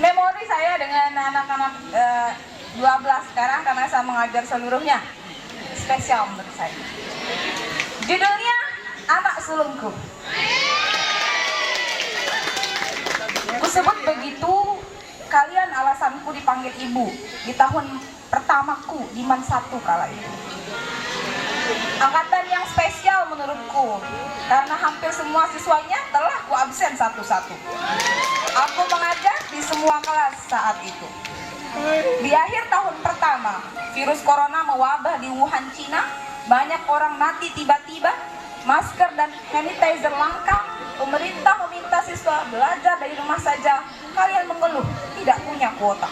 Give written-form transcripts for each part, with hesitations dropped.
Memori saya dengan anak-anak 12 sekarang karena saya mengajar seluruhnya spesial menurut saya. Judulnya Anak Sulungku. Ku sebut begitu, kalian alasanku dipanggil ibu di tahun pertamaku di MAN 1 kala itu. Angkatan yang spesial menurutku karena hampir semua siswanya telah ku absen satu-satu. Aku mengajar di semua kelas saat itu. Di akhir tahun pertama, virus corona mewabah di Wuhan, Cina. Banyak orang mati tiba-tiba. Masker dan sanitizer langka. Pemerintah meminta siswa belajar dari rumah saja. Kalian mengeluh tidak punya kuota.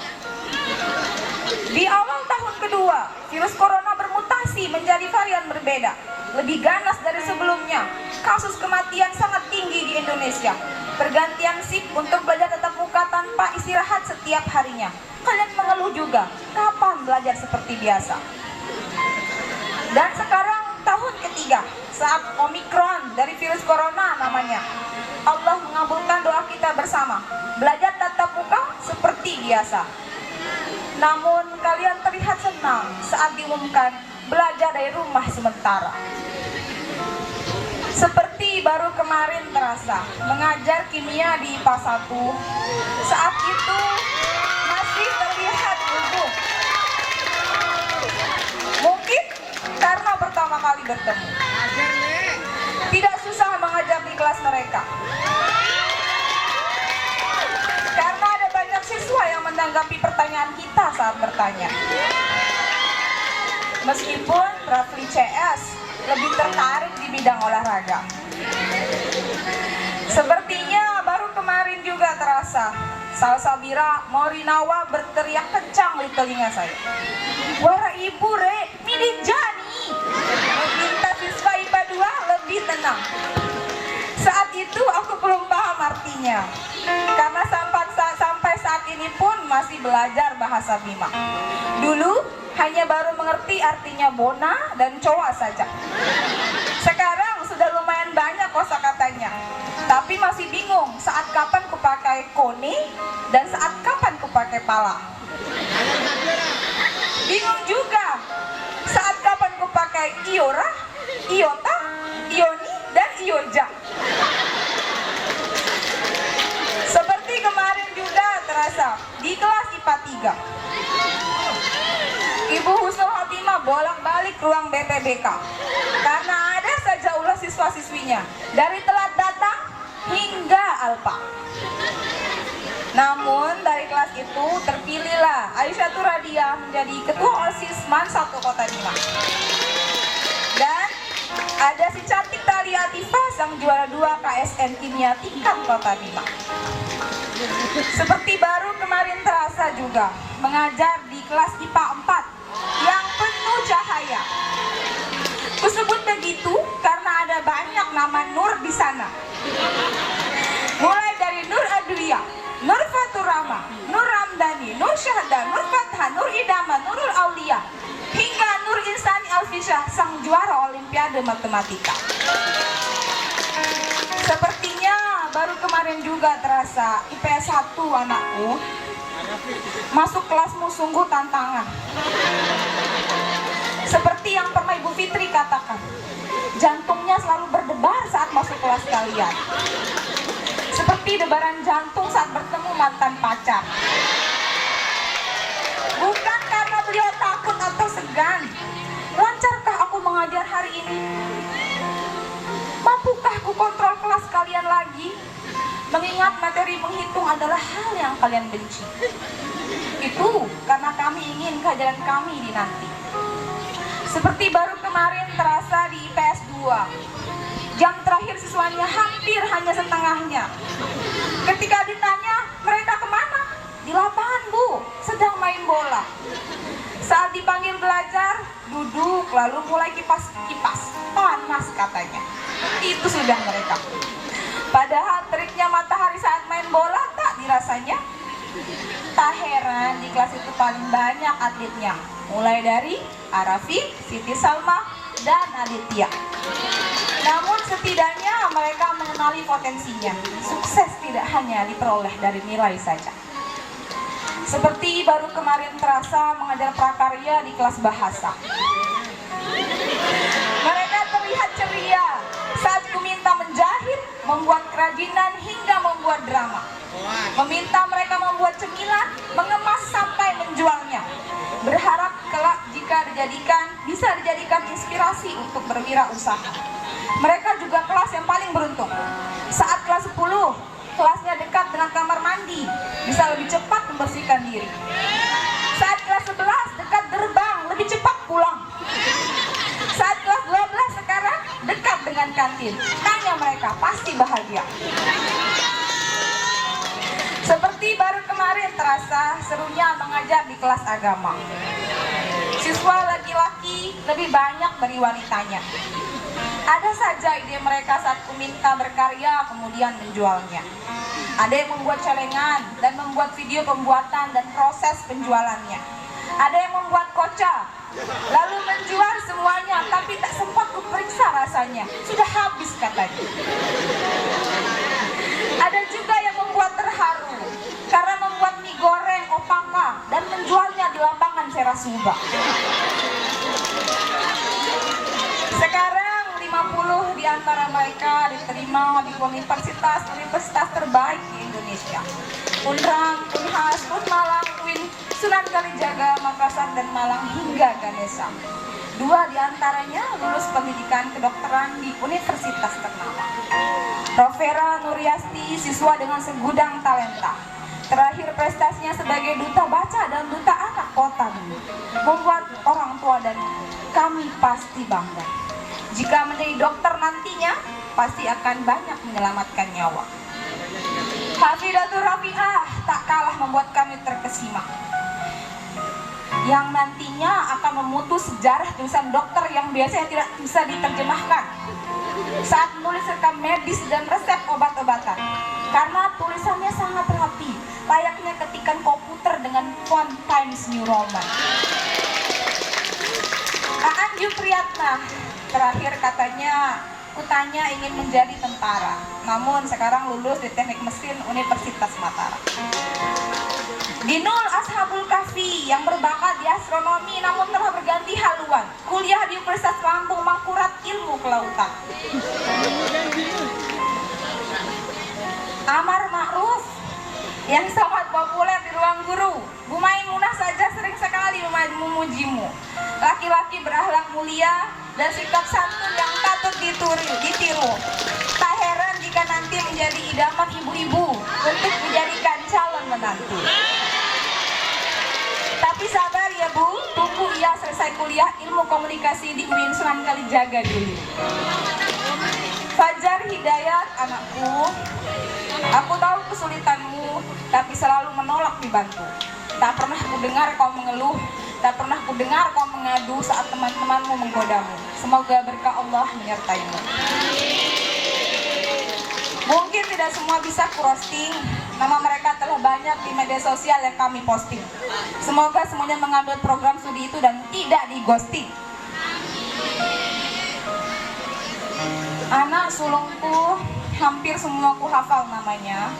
Di awal tahun kedua, virus corona bermutasi menjadi varian berbeda, lebih ganas dari sebelumnya. Kasus kematian sangat tinggi di Indonesia. Pergantian shift untuk belajar tatap muka tanpa istirahat setiap harinya. Kalian mengeluh juga, kapan belajar seperti biasa? Dan sekarang tahun ketiga, saat Omikron dari virus corona namanya. Allah mengabulkan doa kita bersama, belajar tatap muka seperti biasa. Namun kalian terlihat senang saat diumumkan belajar dari rumah sementara. Seperti baru kemarin terasa mengajar kimia di IPA 1. Saat itu masih terlihat gugup. Mungkin karena pertama kali bertemu. Tidak susah mengajar di kelas mereka. Karena ada banyak siswa yang menanggapi pertanyaan kita saat bertanya. Meskipun Rafli CS lebih tertarik di bidang olahraga. Sepertinya baru kemarin juga terasa Salsabira Morinawa berteriak kencang di telinga saya. Wara ibu re, milih Jani. Meminta siswa IPA 2 lebih tenang. Saat itu aku belum paham artinya. Karena sampai saat ini pun masih belajar bahasa Bima. Dulu hanya baru mengerti artinya bona dan coa saja. Sekarang sudah lumayan banyak kosakatanya. Tapi masih bingung saat kapan kupakai kone dan saat kapan kupakai pala. Bingung juga saat kapan kupakai iora, iota, ioni, dan ioja. Seperti kemarin juga terasa di kelas IPA 3. Ibu Husnul Khotimah bolak-balik ruang BPBK karena ada saja ulah siswa-siswinya dari telat datang hingga alpa. Namun dari kelas itu terpilihlah Aisyah Radia menjadi ketua OSIS MAN 1 Kota Bima. Dan ada si cantik Talia Atifa sang juara 2 KSN Kimia tingkat Kota Bima. Seperti baru kemarin terasa juga mengajar di kelas IPA 4 yang penuh cahaya. Kusebut begitu karena ada banyak nama Nur di sana. Mulai dari Nur Adwiyah, Nur Faturama, Nur Ramdhani, Nur Syahda, Nur Fatha, Nur Idama, Nurul Aulia, hingga Nur Insani Alfisyah sang juara Olimpiade Matematika. Sepertinya baru kemarin juga terasa IPS 1 anakku masuk kelasmu sungguh tantangan. Seperti yang pernah Ibu Fitri katakan, jantungnya selalu berdebar saat masuk kelas kalian. Seperti debaran jantung saat bertemu mantan pacar. Bukan karena beliau takut atau segan. Lancarkah aku mengajar hari ini? Mampukah aku kontrol kelas kalian lagi? Mengingat materi menghitung adalah hal yang kalian benci. Itu karena kami ingin keajaran kami dinanti. Seperti baru kemarin terasa di IPS 2. Jam terakhir siswanya hampir hanya setengahnya. Ketika ditanya, mereka kemana? Di lapangan, Bu, sedang main bola. Saat dipanggil belajar, duduk lalu mulai kipas-kipas. Panas katanya. Itu sudah mereka. Padahal teriknya matahari saat main bola tak dirasanya. Tak heran di kelas itu paling banyak atletnya. Mulai dari Arafi, Siti Salma, dan Aditya. Namun setidaknya mereka mengenali potensinya. Sukses tidak hanya diperoleh dari nilai saja. Seperti baru kemarin terasa mengajar prakarya di kelas bahasa. Mereka terlihat ceria saat ku minta menjahit, membuat kerajinan hingga membuat drama. Meminta mereka membuat cemilan, mengemas sampai menjualnya. Berharap kelak jika bisa dijadikan inspirasi untuk berwirausaha. Mereka juga kelas yang paling beruntung. Saat kelas 10, kelasnya dekat dengan kamar mandi, bisa lebih cepat membersihkan diri. Saat kelas 11, dekat gerbang, lebih cepat pulang. Saat kelas 12 sekarang, dekat dengan kantin. Tanya mereka, pasti bahagia. Seperti baru kemarin terasa serunya mengajar di kelas agama. Siswa laki-laki lebih banyak dari wanitanya. Ada saja ide mereka saat ku minta berkarya kemudian menjualnya. Ada yang membuat celengan dan membuat video pembuatan dan proses penjualannya. Ada yang membuat koca, lalu menjual semuanya, tapi tak sempat ku periksa rasanya, sudah habis katanya. Ada juga yang membuat terharu karena membuat mie goreng opaka dan menjualnya di lapangan Serasuba. Sekarang 50 di antara mereka diterima di universitas terbaik di Indonesia. Unrang, Unhas, Unmalang, UIN, Sunan Kalijaga, Makassar, dan Malang hingga Ganesha. 2 di antaranya lulus pendidikan kedokteran di universitas ternama. Rovera Nuriasti, siswa dengan segudang talenta. Terakhir prestasinya sebagai duta baca dan duta anak kota dulu, membuat orang tua dan kami pasti bangga. Jika menjadi dokter nantinya, pasti akan banyak menyelamatkan nyawa. Hafidatul Rafi'ah tak kalah membuat kami terkesima, yang nantinya akan memutus sejarah tulisan dokter yang biasanya tidak bisa diterjemahkan saat menulis rekam medis dan resep obat-obatan, karena tulisannya sangat rapi, layaknya ketikan komputer dengan font Times New Roman. Aan Yupriyatna terakhir katanya, kutanya ingin menjadi tentara, namun sekarang lulus di Teknik Mesin Universitas Mataram. Dinul Ashabul Kahfi yang berbakat di astronomi namun telah berganti haluan, kuliah di Universitas Lampung Mangkurat ilmu kelautan. Amar Ma'ruf yang sangat populer di ruang guru, Bu Maimunah saja sering sekali memujimu. Laki-laki berakhlak mulia dan sikap santun yang patut ditiru. Tak heran jika nanti menjadi idaman ibu-ibu untuk dijadikan calon menantu. Tapi sabar ya Bu, tunggu ia selesai kuliah ilmu komunikasi di UIN Sunan Kalijaga dulu. Fajar Hidayat, anakku, aku tahu kesulitanmu, tapi selalu menolak dibantu. Tak pernah ku dengar kau mengeluh, tak pernah ku dengar kau mengadu saat teman-temanmu menggodamu. Semoga berkah Allah menyertaimu. Mungkin tidak semua bisa ku roasting, nama mereka telah banyak di media sosial yang kami posting. Semoga semuanya mengambil program studi itu dan tidak di ghosting. Anak sulungku hampir semua ku hafal namanya,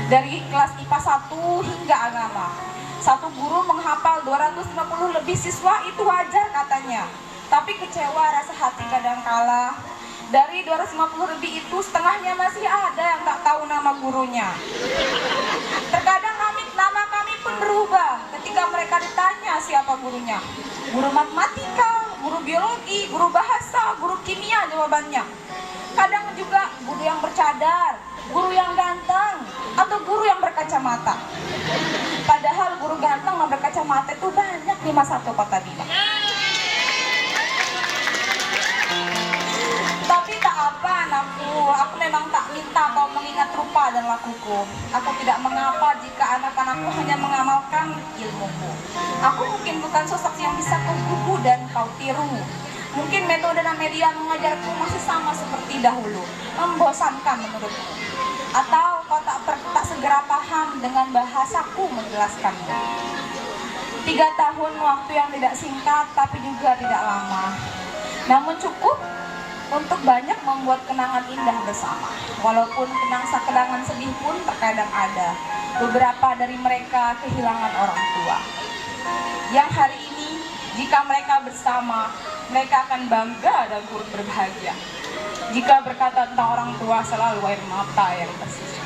dari kelas IPA 1 hingga agama. Satu guru menghafal 250 lebih siswa itu wajar katanya, tapi kecewa rasa hati kadang kala. Dari 250 lebih itu setengahnya masih ada yang tak tahu nama gurunya. Terkadang nama kami pun berubah ketika mereka ditanya siapa gurunya. Guru matematika, guru biologi, guru bahasa, guru kimia jawabannya. Kadang juga guru yang bercadar, guru yang ganteng, atau guru yang berkacamata. Padahal guru ganteng dan berkacamata itu banyak di masa Kota Bima. Tapi tak apa anakku, aku memang tak minta kau mengingat rupa dan lakuku. Aku tidak mengapa jika anak-anakku hanya mengamalkan ilmuku. Aku mungkin bukan sosok yang bisa kau gugu dan kau tiru. Mungkin metode dan media mengajarku masih sama seperti dahulu, membosankan menurutku. Atau kau tak segera paham dengan bahasaku menjelaskanmu. 3 tahun waktu yang tidak singkat tapi juga tidak lama. Namun cukup untuk banyak membuat kenangan indah bersama. Walaupun kenangan sedih pun terkadang ada. Beberapa dari mereka kehilangan orang tua. Yang hari ini, jika mereka bersama, mereka akan bangga dan turut berbahagia. Jika berkata tentang orang tua, selalu air mata yang bersisik.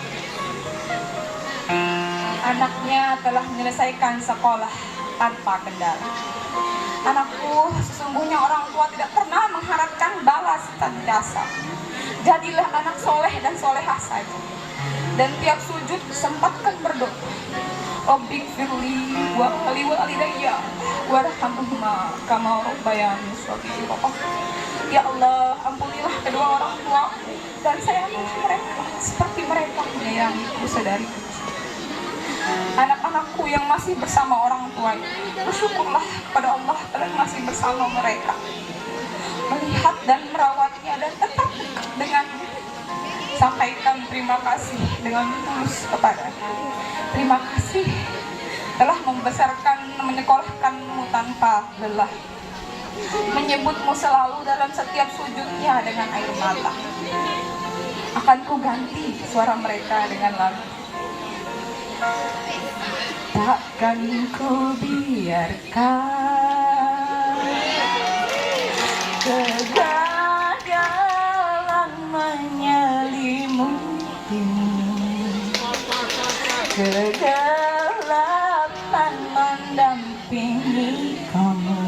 Anaknya telah menyelesaikan sekolah tanpa kendala. Anakku, sesungguhnya orang tua tidak pernah mengharapkan balas jasa. Jadilah anak soleh dan solehah saja. Dan tiap sujud sempatkan berdoa. Rabbik firli wa walidayya warhamhuma kama rabbayani shaghira. Ya Allah, ampunilah kedua orang tuaku dan sayangilah mereka seperti mereka menyayangiku sedari kecil. Anak-anakku yang masih bersama orang tuanya, bersyukurlah kepada Allah telah masih bersama mereka, melihat dan merawatnya dan tetap dekat dengannya. Sampaikan terima kasih dengan tulus kepadanya. Terima kasih telah membesarkan, menyekolahkanmu tanpa lelah, menyebutmu selalu dalam setiap sujudnya dengan air mata. Akan ku ganti suara mereka dengan lagu. Takkan ku biarkan kegagalan menyelimuti, kegelapan mendampingi kamu.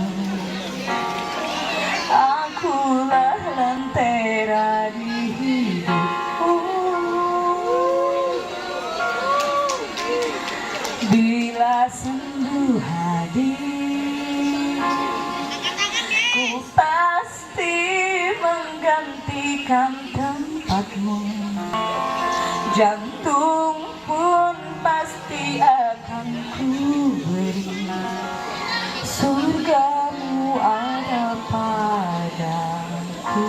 Akulah lentera di hidupku. Bila sendu hadir, ku pasti menggantikan tempatmu. Jantung pun pasti akan ku beri. Surgamu ada padaku.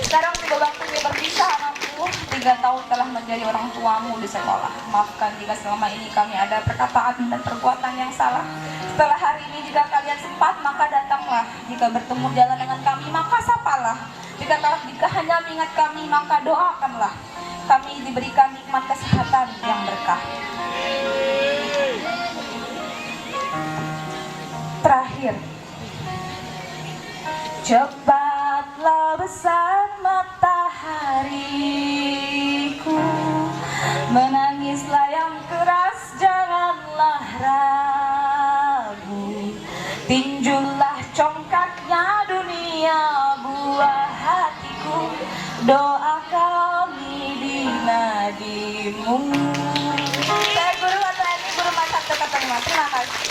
Sekarang tiba waktunya berpisah, anakku. 3 tahun telah menjadi orang tuamu di sekolah. Maafkan jika selama ini kami ada perkataan dan perbuatan yang salah. Setelah hari ini, jika kalian sempat, maka datanglah. Jika bertemu jalan dengan kami, maka sapalah. Jika hanya mengingat kami, maka doakanlah. Kami diberikan nikmat kesehatan yang berkah. Terakhir, cepatlah besar matahariku, menangislah yang keras, janganlah ragu. Tinjulah congkaknya dunia buah hatiku, doa kami di nadimu. Saya Guru Atau Guru Masa Terima kasih.